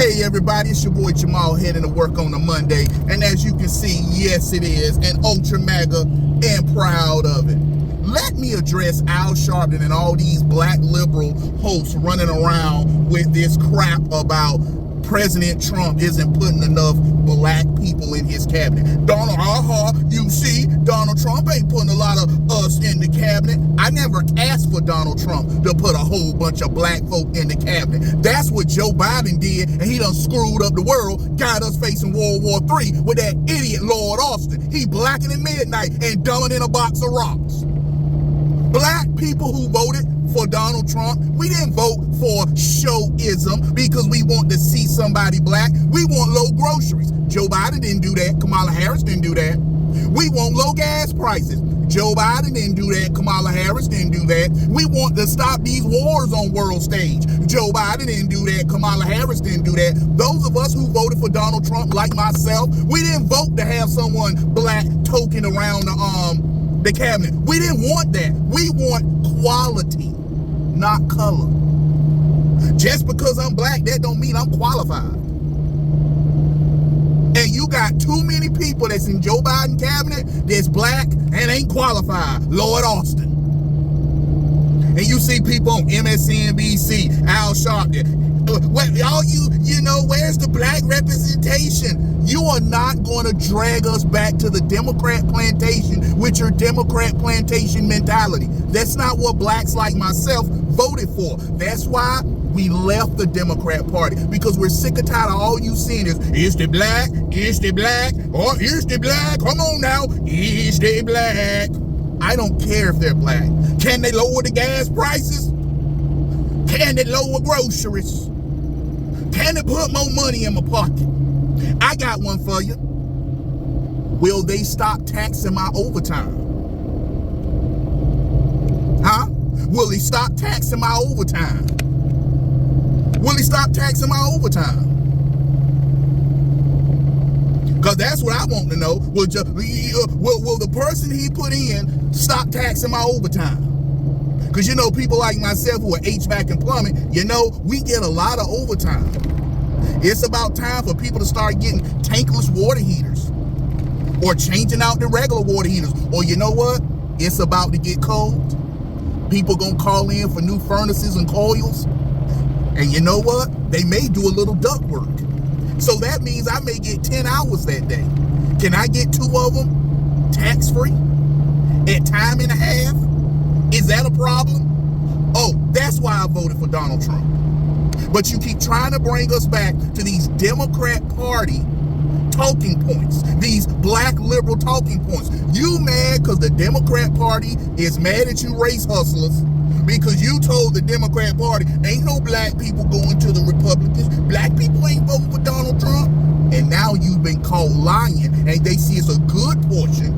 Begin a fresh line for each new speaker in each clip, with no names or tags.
Hey everybody, it's your boy Jamal heading to work on a Monday, and as you can see, yes it is, an ultra mega and proud of it. Let me address Al Sharpton and all these black liberal hosts running around with this crap about President Trump isn't putting enough black people in his cabinet. You see, Donald Trump ain't putting a lot of us in the cabinet. I never asked for Donald Trump to put a whole bunch of black folk in the cabinet. That's what Joe Biden did, and he done screwed up the world, got us facing World War III with that idiot Lord Austin. He blacking at midnight and dumbing in a box of rocks. Black people who voted for Donald Trump, we didn't vote for showism because we want to see somebody black. We want low groceries. Joe Biden didn't do that. Kamala Harris didn't do that. We want low gas prices. Joe Biden didn't do that. Kamala Harris didn't do that. We want to stop these wars on world stage. Joe Biden didn't do that. Kamala Harris didn't do that. Those of us who voted for Donald Trump, like myself, we didn't vote to have someone black token around the cabinet. We didn't want that. We want quality, not color. Just because I'm black, that don't mean I'm qualified. And you got too many people that's in Joe Biden cabinet that's black and ain't qualified. Lord Austin. And you see people on MSNBC, Al Sharpton. Where's the black representation? You are not going to drag us back to the Democrat plantation with your Democrat plantation mentality. That's not what blacks like myself voted for. That's why we left the Democrat Party, because we're sick and tired of all you seeing is the black, is the black, or is the black. Come on now, is the black. I don't care if they're black. Can they lower the gas prices? Can they lower groceries? Can they put more money in my pocket? I got one for you. Will they stop taxing my overtime? Huh? Will he stop taxing my overtime? Will he stop taxing my overtime? Because that's what I want to know. Will the person he put in stop taxing my overtime? Because people like myself who are HVAC and plumbing, we get a lot of overtime. It's about time for people to start getting tankless water heaters or changing out the regular water heaters. Or you know what? It's about to get cold. People gonna call in for new furnaces and coils. And you know what? They may do a little duct work. So that means I may get 10 hours that day. Can I get 2 of them tax-free at time and a half? Is that a problem? Oh, that's why I voted for Donald Trump. But you keep trying to bring us back to these Democrat Party talking points, these black liberal talking points. You mad because the Democrat Party is mad at you race hustlers because you told the Democrat Party ain't no black people going to the Republicans. Black people ain't voting for Donald Trump. And now you've been caught lying, and they see it's a good portion.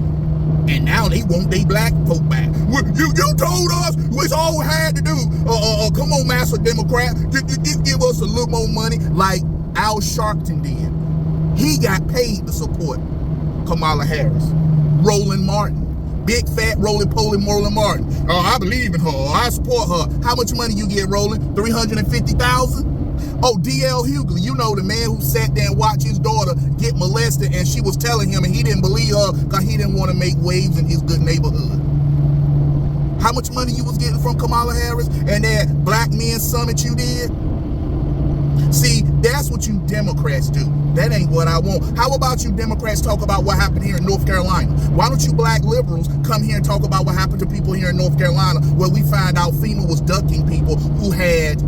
And now they want their black vote back. You told us it's all we had to do. Come on, Master Democrat, just give us a little more money, like Al Sharpton did. He got paid to support Kamala Harris. Roland Martin, big fat roly-poly Roland Martin. Oh, I believe in her. I support her. How much money you get, Roland? $350,000? Oh, D.L. Hughley, the man who sat there and watched his daughter get molested, and she was telling him, and he didn't believe her because he didn't want to make waves in his good neighborhood. How much money you was getting from Kamala Harris and that Black Men Summit you did? See, that's what you Democrats do. That ain't what I want. How about you Democrats talk about what happened here in North Carolina? Why don't you black liberals come here and talk about what happened to people here in North Carolina, where we find out FEMA was ducking people who had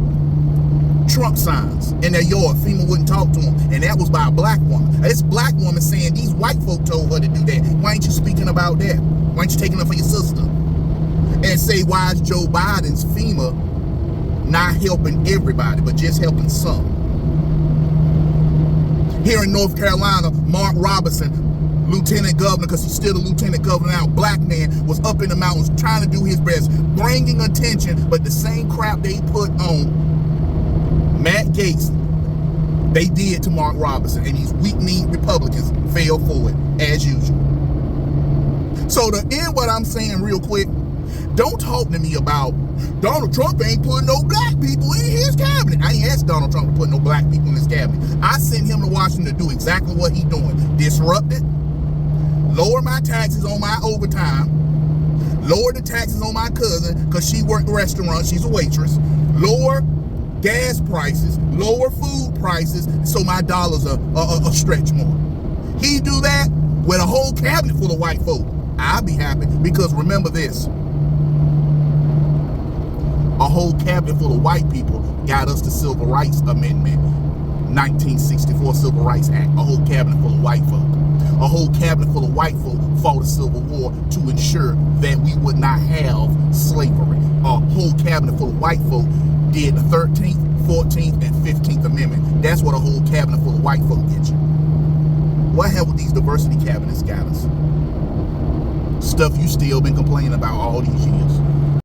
Trump signs in their yard? FEMA wouldn't talk to them, and that was by a black woman. This black woman saying these white folk told her to do that. Why ain't you speaking about that? Why ain't you taking up for your sister? And say, why is Joe Biden's FEMA not helping everybody, but just helping some? Here in North Carolina, Mark Robinson, lieutenant governor, because he's still a lieutenant governor now, black man, was up in the mountains trying to do his best, bringing attention, but the same crap they put on Matt Gaetz, they did to Mark Robinson, and these weak-kneed Republicans fell for it, as usual. So to end what I'm saying real quick, Don't talk to me about Donald Trump ain't putting no black people in his cabinet. I ain't asked Donald Trump to put no black people in his cabinet. I sent him to Washington to do exactly what he's doing. Disrupt it, lower my taxes on my overtime, lower the taxes on my cousin because she worked the restaurant, she's a waitress, lower gas prices, lower food prices, so my dollars are stretch more. He do that with a whole cabinet full of white folk. I'll be happy, because remember this, a whole cabinet full of white people got us the Civil Rights Amendment, 1964 Civil Rights Act. A whole cabinet full of white folk. A whole cabinet full of white folk fought a civil war to ensure that we would not have slavery. A whole cabinet full of white folk did the 13th, 14th, and 15th Amendment. That's what a whole cabinet full of white folk get you. What have these diversity cabinets got us? Stuff you still been complaining about all these years.